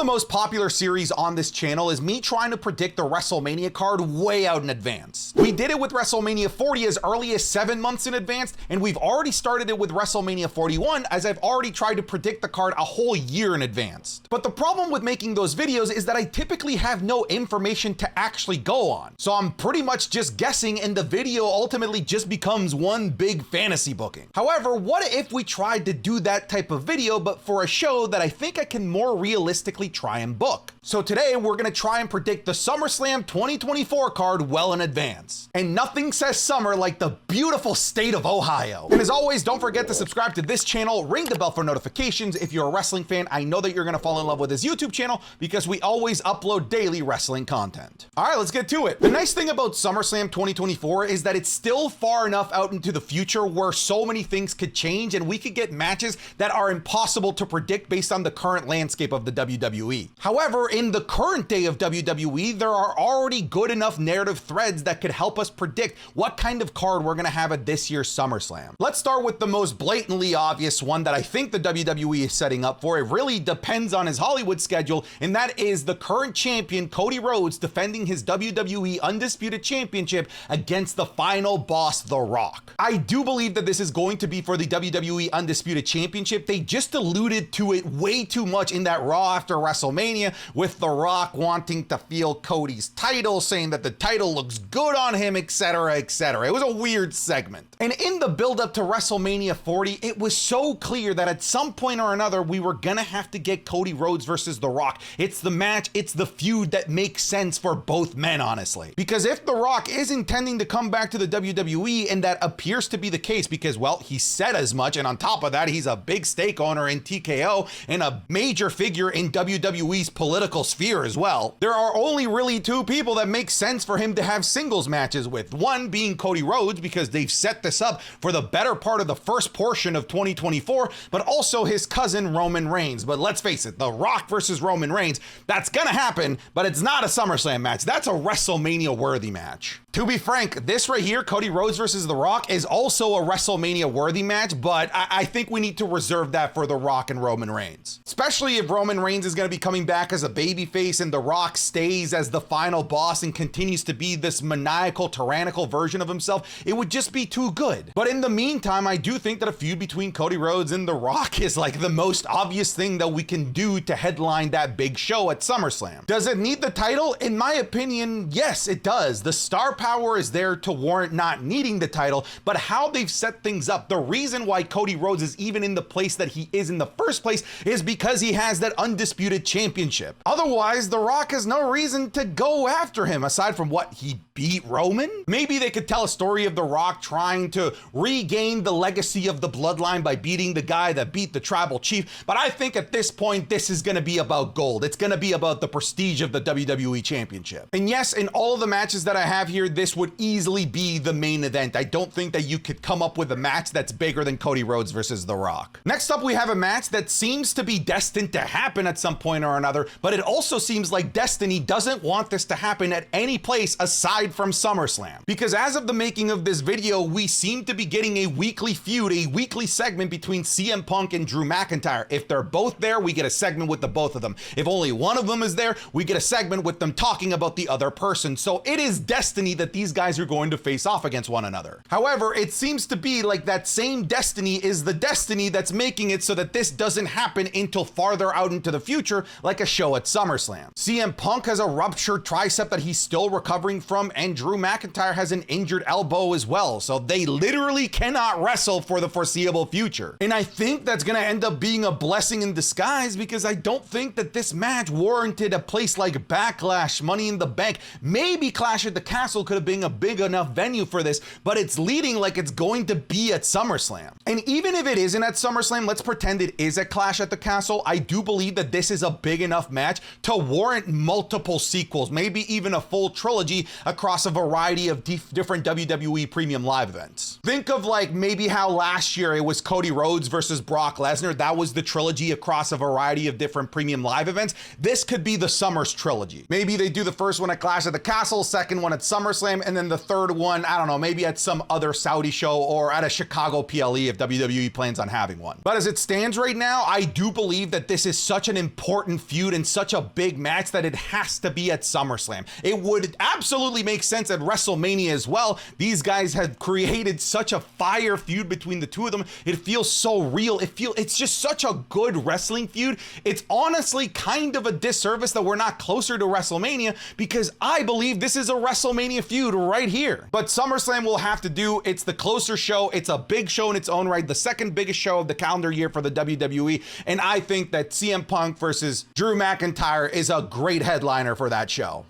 the most popular series on this channel is me trying to predict the WrestleMania card way out in advance. We did it with WrestleMania 40 as early as 7 months in advance, and we've already started it with WrestleMania 41 as I've already tried to predict the card a whole year in advance. But the problem with making those videos is that I typically have no information to actually go on. So I'm pretty much just guessing, and the video ultimately just becomes one big fantasy booking. However, what if we tried to do that type of video, but for a show that I think I can more realistically try and book? So today we're gonna try and predict the SummerSlam 2024 card well in advance. And nothing says summer like the beautiful state of Ohio. And as always, don't forget to subscribe to this channel, ring the bell for notifications. If you're a wrestling fan, I know that you're gonna fall in love with this YouTube channel because we always upload daily wrestling content. All right, let's get to it. The nice thing about SummerSlam 2024 is that it's still far enough out into the future where so many things could change and we could get matches that are impossible to predict based on the current landscape of the WWE. However, in the current day of WWE, there are already good enough narrative threads that could help us predict what kind of card we're gonna have at this year's SummerSlam. Let's start with the most blatantly obvious one that I think the WWE is setting up for. It really depends on his Hollywood schedule, and that is the current champion, Cody Rhodes, defending his WWE Undisputed Championship against the final boss, The Rock. I do believe that this is going to be for the WWE Undisputed Championship. They just alluded to it way too much in that Raw after WrestleMania, with The Rock wanting to feel Cody's title, saying that the title looks good on him, etc., etc. It was a weird segment. And in the build-up to WrestleMania 40, it was so clear that at some point or another, we were gonna have to get Cody Rhodes versus The Rock. It's the match, it's the feud that makes sense for both men, honestly. Because if The Rock is intending to come back to the WWE, and that appears to be the case because, well, he said as much, and on top of that, he's a big stake owner in TKO and a major figure in WWE's political sphere as well. There are only really two people that make sense for him to have singles matches with. One being Cody Rhodes, because they've set this up for the better part of the first portion of 2024, but also his cousin Roman Reigns. But let's face it, The Rock versus Roman Reigns, that's gonna happen, but it's not a SummerSlam match. That's a WrestleMania worthy match. To be frank, this right here, Cody Rhodes versus The Rock, is also a WrestleMania worthy match, but I think we need to reserve that for The Rock and Roman Reigns. Especially if Roman Reigns is gonna be coming back as a babyface and The Rock stays as the final boss and continues to be this maniacal, tyrannical version of himself. It would just be too good. But in the meantime, I do think that a feud between Cody Rhodes and The Rock is like the most obvious thing that we can do to headline that big show at SummerSlam. Does it need the title? In my opinion, yes, it does. The star power is there to warrant not needing the title, but how they've set things up, the reason why Cody Rhodes is even in the place that he is in the first place is because he has that undisputed championship. Otherwise, The Rock has no reason to go after him aside from what he beat Roman. Maybe they could tell a story of The Rock trying to regain the legacy of the bloodline by beating the guy that beat the tribal chief, but I think at this point this is going to be about gold. It's going to be about the prestige of the WWE Championship. And yes, in all of the matches that I have here, this would easily be the main event. I don't think that you could come up with a match that's bigger than Cody Rhodes versus The Rock. Next up, we have a match that seems to be destined to happen at some point or another, but it also seems like Destiny doesn't want this to happen at any place aside from SummerSlam. Because as of the making of this video, we seem to be getting a weekly feud, a weekly segment between CM Punk and Drew McIntyre. If they're both there, we get a segment with the both of them. If only one of them is there, we get a segment with them talking about the other person. So it is destiny that these guys are going to face off against one another. However, it seems to be like that same destiny is the destiny that's making it so that this doesn't happen until farther out into the future, like a show at SummerSlam. CM Punk has a ruptured tricep that he's still recovering from, and Drew McIntyre has an injured elbow as well. So they literally cannot wrestle for the foreseeable future. And I think that's gonna end up being a blessing in disguise, because I don't think that this match warranted a place like Backlash, Money in the Bank. Maybe Clash at the Castle could have been a big enough venue for this, but it's leading like it's going to be at SummerSlam. And even if it isn't at SummerSlam, let's pretend it is at Clash at the Castle. I do believe that this is a big enough match to warrant multiple sequels, maybe even a full trilogy across a variety of different WWE premium live events. Think of like maybe how last year it was Cody Rhodes versus Brock Lesnar. That was the trilogy across a variety of different premium live events. This could be the Summers trilogy. Maybe they do the first one at Clash at the Castle, second one at SummerSlam, SummerSlam, and then the third one, I don't know, maybe at some other Saudi show or at a Chicago PLE if WWE plans on having one. But as it stands right now, I do believe that this is such an important feud and such a big match that it has to be at SummerSlam. It would absolutely make sense at WrestleMania as well. These guys have created such a fire feud between the two of them. It feels so real. It's just such a good wrestling feud. It's honestly kind of a disservice that we're not closer to WrestleMania, because I believe this is a WrestleMania feud right here. But SummerSlam will have to do. It's the closer show. It's a big show in its own right, the second biggest show of the calendar year for the WWE. And I think that CM Punk versus Drew McIntyre is a great headliner for that show.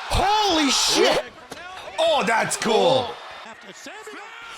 Holy shit! Oh, that's cool.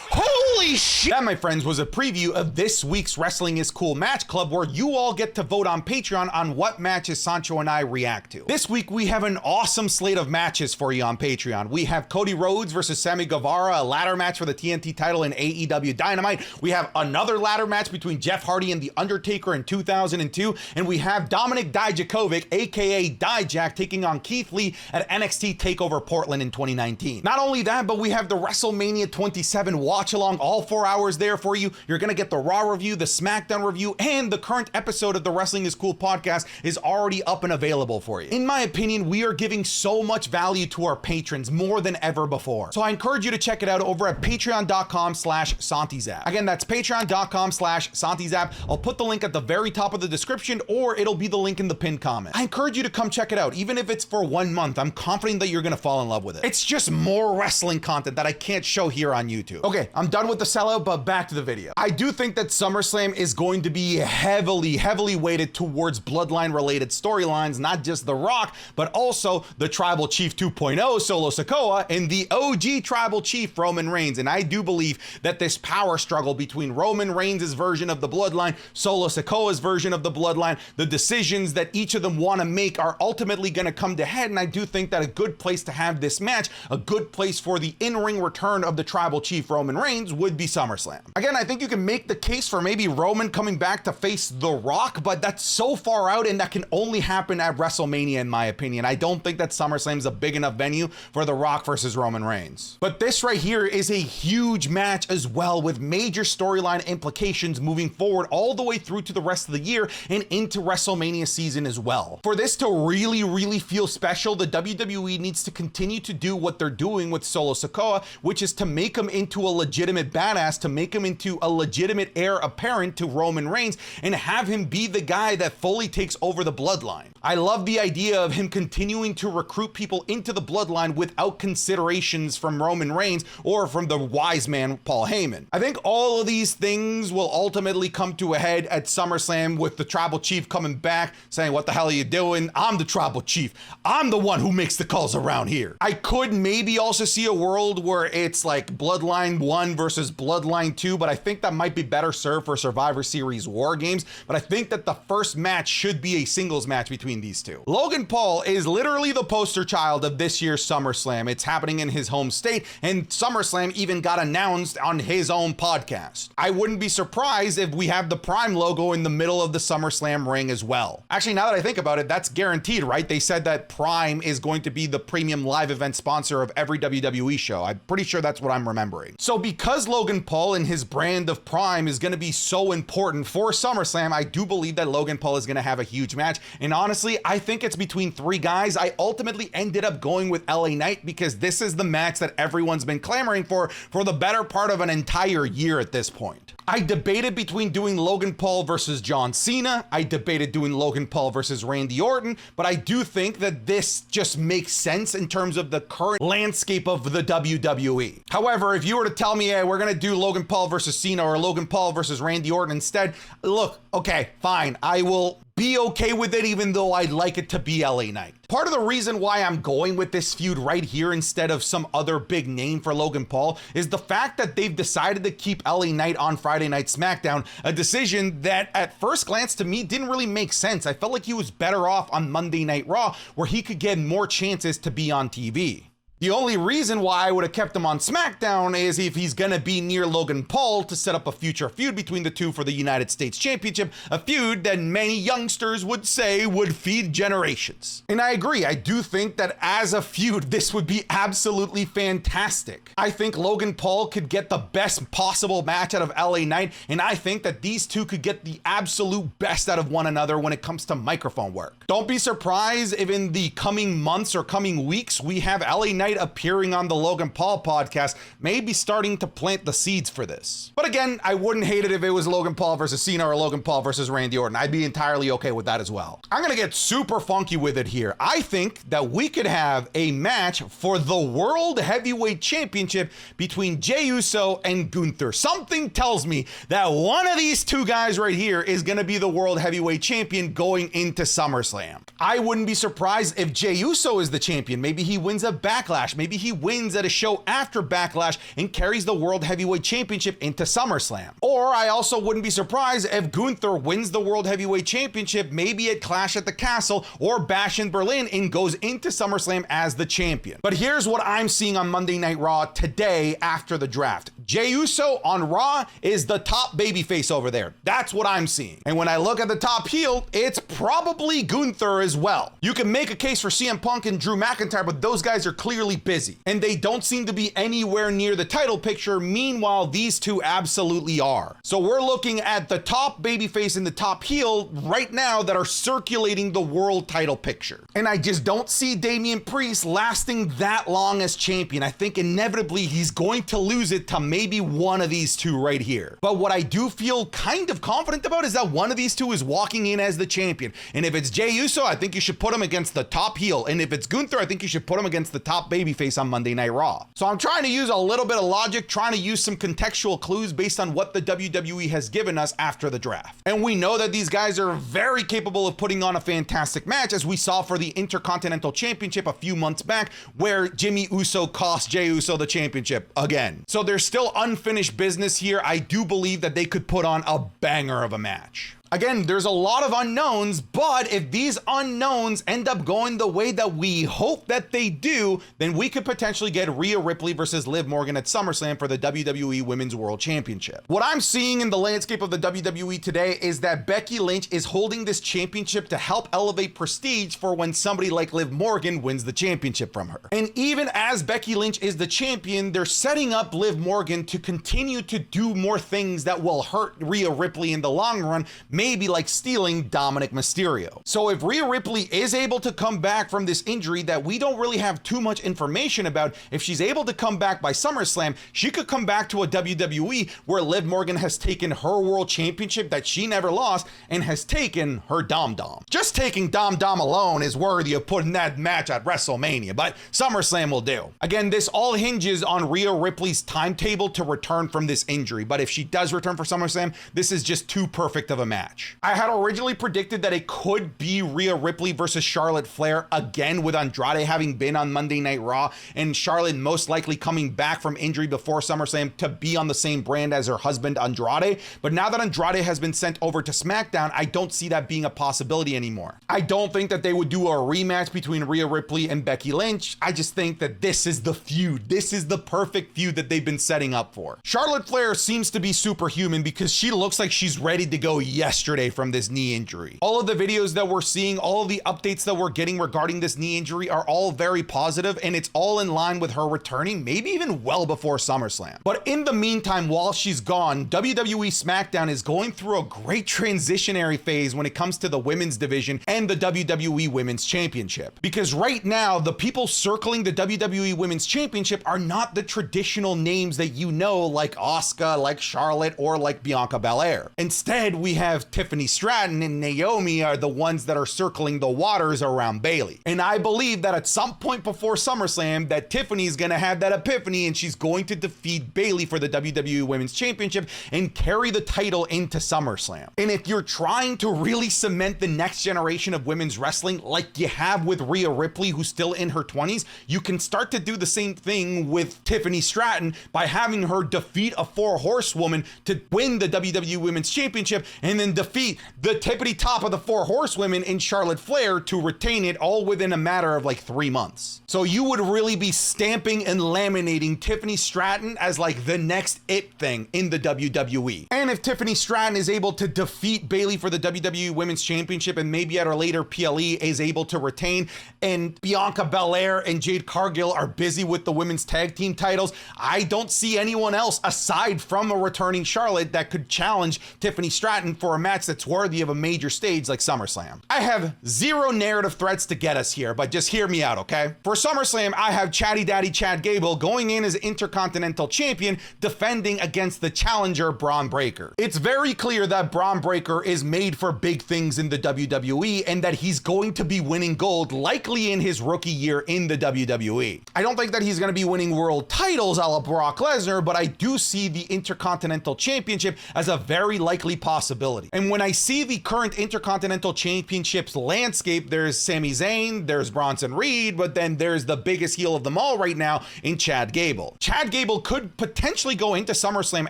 Holy shit! That, my friends, was a preview of this week's Wrestling is Cool Match Club, where you all get to vote on Patreon on what matches Sancho and I react to. This week, we have an awesome slate of matches for you on Patreon. We have Cody Rhodes versus Sammy Guevara, a ladder match for the TNT title in AEW Dynamite. We have another ladder match between Jeff Hardy and The Undertaker in 2002. And we have Dominik Dijakovic, aka Dijak, taking on Keith Lee at NXT TakeOver Portland in 2019. Not only that, but we have the WrestleMania 27 watch along, all 4 hours there for you. You're gonna get the Raw review, the SmackDown review, and the current episode of the Wrestling is Cool podcast is already up and available for you. In my opinion, we are giving so much value to our patrons, more than ever before. So I encourage you to check it out over at patreon.com/SantiZap. Again, that's patreon.com/SantiZap. I'll put the link at the very top of the description, or it'll be the link in the pinned comment. I encourage you to come check it out, even if it's for 1 month. I'm confident that you're gonna fall in love with it. It's just more wrestling content that I can't show here on YouTube. Okay, I'm done with the sellout, but back to the video. I do think that SummerSlam is going to be heavily weighted towards bloodline related storylines, not just The Rock, but also the Tribal Chief 2.0 Solo Sikoa and the OG Tribal Chief Roman Reigns. And I do believe that this power struggle between Roman Reigns' version of the bloodline, Solo Sikoa's version of the bloodline, the decisions that each of them want to make are ultimately going to come to head. And I do think that a good place to have this match, a good place for the in-ring return of the Tribal Chief Roman Reigns, would be SummerSlam. Again, I think you can make the case for maybe Roman coming back to face The Rock, but that's so far out, and that can only happen at WrestleMania, in my opinion. I don't think that SummerSlam is a big enough venue for The Rock versus Roman Reigns. But this right here is a huge match as well, with major storyline implications moving forward all the way through to the rest of the year and into WrestleMania season as well. For this to really feel special, the WWE needs to continue to do what they're doing with Solo Sikoa, which is to make him into a legitimate badass, to make him into a legitimate heir apparent to Roman Reigns, and have him be the guy that fully takes over the bloodline. I love the idea of him continuing to recruit people into the bloodline without considerations from Roman Reigns or from the wise man Paul Heyman. I think all of these things will ultimately come to a head at SummerSlam, with the Tribal Chief coming back saying, "What the hell are you doing? I'm the Tribal Chief. I'm the one who makes the calls around here." I could maybe also see a world where it's like Bloodline 1 versus Bloodline 2, but I think that might be better served for Survivor Series War Games. But I think that the first match should be a singles match between these two. Logan Paul is literally the poster child of this year's SummerSlam. It's happening in his home state, and SummerSlam even got announced on his own podcast. I wouldn't be surprised if we have the Prime logo in the middle of the SummerSlam ring as well. Actually, now that I think about it, that's guaranteed, right? They said that Prime is going to be the premium live event sponsor of every WWE show. I'm pretty sure that's what I'm remembering. So because Logan Paul and his brand of Prime is going to be so important for SummerSlam, I do believe that Logan Paul is going to have a huge match. And honestly, I think it's between 3 guys. I ultimately ended up going with LA Knight because this is the match that everyone's been clamoring for the better part of an entire year at this point. I debated between doing Logan Paul versus John Cena. I debated doing Logan Paul versus Randy Orton, but I do think that this just makes sense in terms of the current landscape of the WWE. However, if you were to tell me, hey, we're gonna do Logan Paul versus Cena or Logan Paul versus Randy Orton instead, look, okay, fine. I will be okay with it, even though I'd like it to be LA Knight. Part of the reason why I'm going with this feud right here instead of some other big name for Logan Paul is the fact that they've decided to keep LA Knight on Friday Night SmackDown, a decision that at first glance to me didn't really make sense. I felt like he was better off on Monday Night Raw, where he could get more chances to be on TV. The only reason why I would have kept him on SmackDown is if he's gonna be near Logan Paul to set up a future feud between the two for the United States Championship, a feud that many youngsters would say would feed generations. And I agree, I do think that as a feud, this would be absolutely fantastic. I think Logan Paul could get the best possible match out of LA Knight, and I think that these two could get the absolute best out of one another when it comes to microphone work. Don't be surprised if in the coming months or coming weeks, we have LA Knight appearing on the Logan Paul podcast, maybe starting to plant the seeds for this. But again, I wouldn't hate it if it was Logan Paul versus Cena or Logan Paul versus Randy Orton. I'd be entirely okay with that as well. I'm gonna get super funky with it here. I think that we could have a match for the World Heavyweight Championship between Jey Uso and Gunther. Something tells me that one of these two guys right here is gonna be the World Heavyweight Champion going into SummerSlam. I wouldn't be surprised if Jey Uso is the champion. Maybe he wins a Backlash. Maybe he wins at a show after Backlash and carries the World Heavyweight Championship into SummerSlam. Or I also wouldn't be surprised if Gunther wins the World Heavyweight Championship, maybe at Clash at the Castle or Bash in Berlin, and goes into SummerSlam as the champion. But here's what I'm seeing on Monday Night Raw today after the draft. Jey Uso on Raw is the top babyface over there. That's what I'm seeing. And when I look at the top heel, it's probably Gunther as well. You can make a case for CM Punk and Drew McIntyre, but those guys are clearly busy, and they don't seem to be anywhere near the title picture. Meanwhile, these two absolutely are. So we're looking at the top babyface and the top heel right now that are circulating the world title picture. And I just don't see Damian Priest lasting that long as champion. I think inevitably he's going to lose it to maybe one of these two right here. But what I do feel kind of confident about is that one of these two is walking in as the champion. And if it's Jey Uso, I think you should put him against the top heel. And if it's Gunther, I think you should put him against the top babyface on Monday Night Raw. So I'm trying to use a little bit of logic, trying to use some contextual clues based on what the WWE has given us after the draft. And we know that these guys are very capable of putting on a fantastic match, as we saw for the Intercontinental Championship a few months back, where Jimmy Uso cost Jey Uso the championship again. So there's still unfinished business here. I do believe that they could put on a banger of a match. Again, there's a lot of unknowns, but if these unknowns end up going the way that we hope that they do, then we could potentially get Rhea Ripley versus Liv Morgan at SummerSlam for the WWE Women's World Championship. What I'm seeing in the landscape of the WWE today is that Becky Lynch is holding this championship to help elevate prestige for when somebody like Liv Morgan wins the championship from her. And even as Becky Lynch is the champion, they're setting up Liv Morgan to continue to do more things that will hurt Rhea Ripley in the long run, maybe like stealing Dominic Mysterio. So if Rhea Ripley is able to come back from this injury that we don't really have too much information about, if she's able to come back by SummerSlam, she could come back to a WWE where Liv Morgan has taken her world championship that she never lost and has taken her Dom Dom. Just taking Dom Dom alone is worthy of putting that match at WrestleMania, but SummerSlam will do. Again, this all hinges on Rhea Ripley's timetable to return from this injury, but if she does return for SummerSlam, this is just too perfect of a match. I had originally predicted that it could be Rhea Ripley versus Charlotte Flair again, with Andrade having been on Monday Night Raw and Charlotte most likely coming back from injury before SummerSlam to be on the same brand as her husband Andrade. But now that Andrade has been sent over to SmackDown, I don't see that being a possibility anymore. I don't think that they would do a rematch between Rhea Ripley and Becky Lynch. I just think that this is the feud. This is the perfect feud that they've been setting up for. Charlotte Flair seems to be superhuman because she looks like she's ready to go yesterday from this knee injury. All of the videos that we're seeing, all of the updates that we're getting regarding this knee injury are all very positive, and it's all in line with her returning, maybe even well before SummerSlam. But in the meantime, while she's gone, WWE SmackDown is going through a great transitionary phase when it comes to the women's division and the WWE Women's Championship. Because right now, the people circling the WWE Women's Championship are not the traditional names that you know, like Asuka, like Charlotte, or like Bianca Belair. Instead, we have Tiffany Stratton and Naomi are the ones that are circling the waters around Bayley. And I believe that at some point before SummerSlam, that Tiffany's gonna have that epiphany and she's going to defeat Bayley for the WWE Women's Championship and carry the title into SummerSlam. And if you're trying to really cement the next generation of women's wrestling like you have with Rhea Ripley, who's still in her 20s, you can start to do the same thing with Tiffany Stratton by having her defeat a 4-horsewoman to win the WWE Women's Championship and then and defeat the tippity top of the 4 horsewomen in Charlotte Flair to retain it all within a matter of like 3 months. So you would really be stamping and laminating Tiffany Stratton as like the next it thing in the WWE. And if Tiffany Stratton is able to defeat Bayley for the WWE Women's Championship and maybe at her later PLE is able to retain, and Bianca Belair and Jade Cargill are busy with the women's tag team titles, I don't see anyone else aside from a returning Charlotte that could challenge Tiffany Stratton for a match that's worthy of a major stage like SummerSlam. I have 0 narrative threads to get us here, but just hear me out, okay? For SummerSlam, I have Chatty Daddy Chad Gable going in as Intercontinental Champion, defending against the challenger Braun Breaker. It's very clear that Braun Breaker is made for big things in the WWE and that he's going to be winning gold likely in his rookie year in the WWE. I don't think that he's going to be winning world titles a la Brock Lesnar, but I do see the Intercontinental Championship as a very likely possibility. And when I see the current Intercontinental Championships landscape, there's Sami Zayn, there's Bronson Reed, but then there's the biggest heel of them all right now in Chad Gable. Chad Gable could potentially go into SummerSlam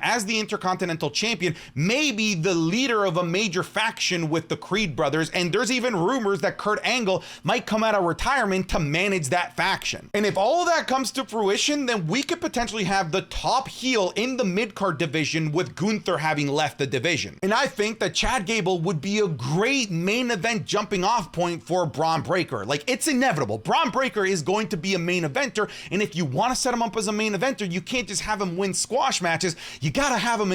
as the Intercontinental Champion, maybe the leader of a major faction with the Creed brothers, and there's even rumors that Kurt Angle might come out of retirement to manage that faction. And if all of that comes to fruition, then we could potentially have the top heel in the mid-card division with Gunther having left the division. And I think that Chad Gable would be a great main event jumping off point for Braun Breaker. Like, it's inevitable. Braun Breaker is going to be a main eventer, and if you want to set him up as a main eventer, you can't just have him win squash matches. You gotta have him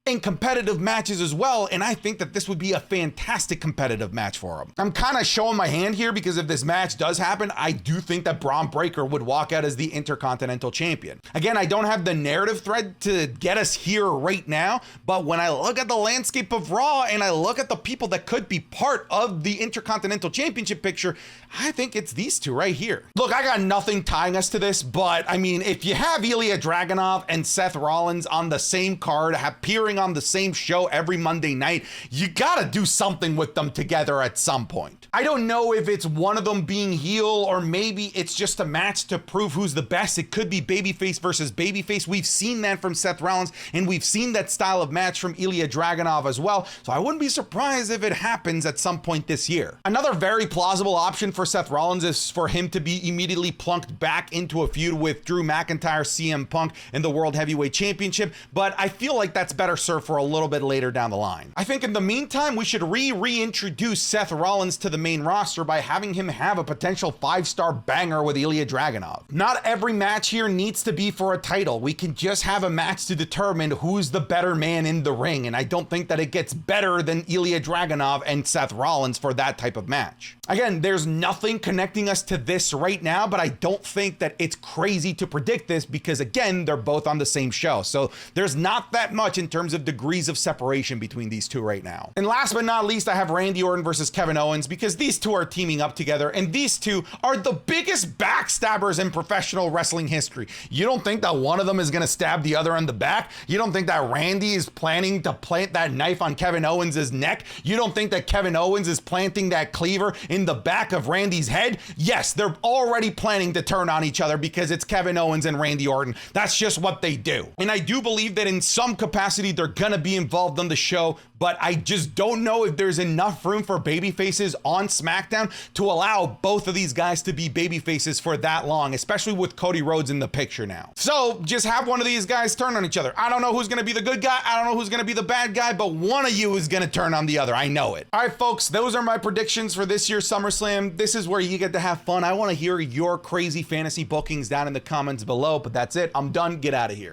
in competitive matches as well, and I think that this would be a fantastic competitive match for him. I'm kind of showing my hand here because if this match does happen, I do think that Braun Breaker would walk out as the Intercontinental Champion. Again, I don't have the narrative thread to get us here right now, but when I look at the landscape of Raw and I look at the people that could be part of the Intercontinental Championship picture, I think it's these two right here. Look, I got nothing tying us to this, but I mean, if you have Ilya Dragunov and Seth Rollins on the same card, appearing on the same show every Monday night, you gotta do something with them together at some point. I don't know if it's one of them being heel or maybe it's just a match to prove who's the best. It could be babyface versus babyface. We've seen that from Seth Rollins and we've seen that style of match from Ilya Dragunov as well. So I wouldn't be surprised if it happens at some point this year. Another very plausible option for Seth Rollins is for him to be immediately plunked back into a feud with Drew McIntyre, CM Punk in the World Heavyweight Championship, but I feel like that's better served for a little bit later down the line. I think in the meantime, we should reintroduce Seth Rollins to the main roster by having him have a potential 5-star banger with Ilya Dragunov. Not every match here needs to be for a title. We can just have a match to determine who's the better man in the ring, and I don't think that it gets better than Ilya Dragunov and Seth Rollins for that type of match. Again, there's nothing connecting us to this right now, but I don't think that it's crazy to predict this because, again, they're both on the same show. So there's not that much in terms of degrees of separation between these two right now. And last but not least, I have Randy Orton versus Kevin Owens because these two are teaming up together, and these two are the biggest backstabbers in professional wrestling history. You don't think that one of them is going to stab the other in the back? You don't think that Randy is planning to plant that knife on Kevin Owens' neck? You don't think that Kevin Owens is planting that cleaver in the back of Randy's head? Yes, they're already planning to turn on each other because it's Kevin Owens and Randy Orton. That's just what they do. And I do believe that in some capacity they're gonna be involved on the show, but I just don't know if there's enough room for babyfaces on SmackDown to allow both of these guys to be babyfaces for that long, especially with Cody Rhodes in the picture now. So just have one of these guys turn on each other. I don't know who's gonna be the good guy, I don't know who's gonna be the bad guy, but one of you is gonna turn on the other. I know it. All right, folks, those are my predictions for this year's SummerSlam. This is where you get to have fun. I want to hear your crazy fantasy bookings down in the comments below, but that's it. I'm done. Get out of here.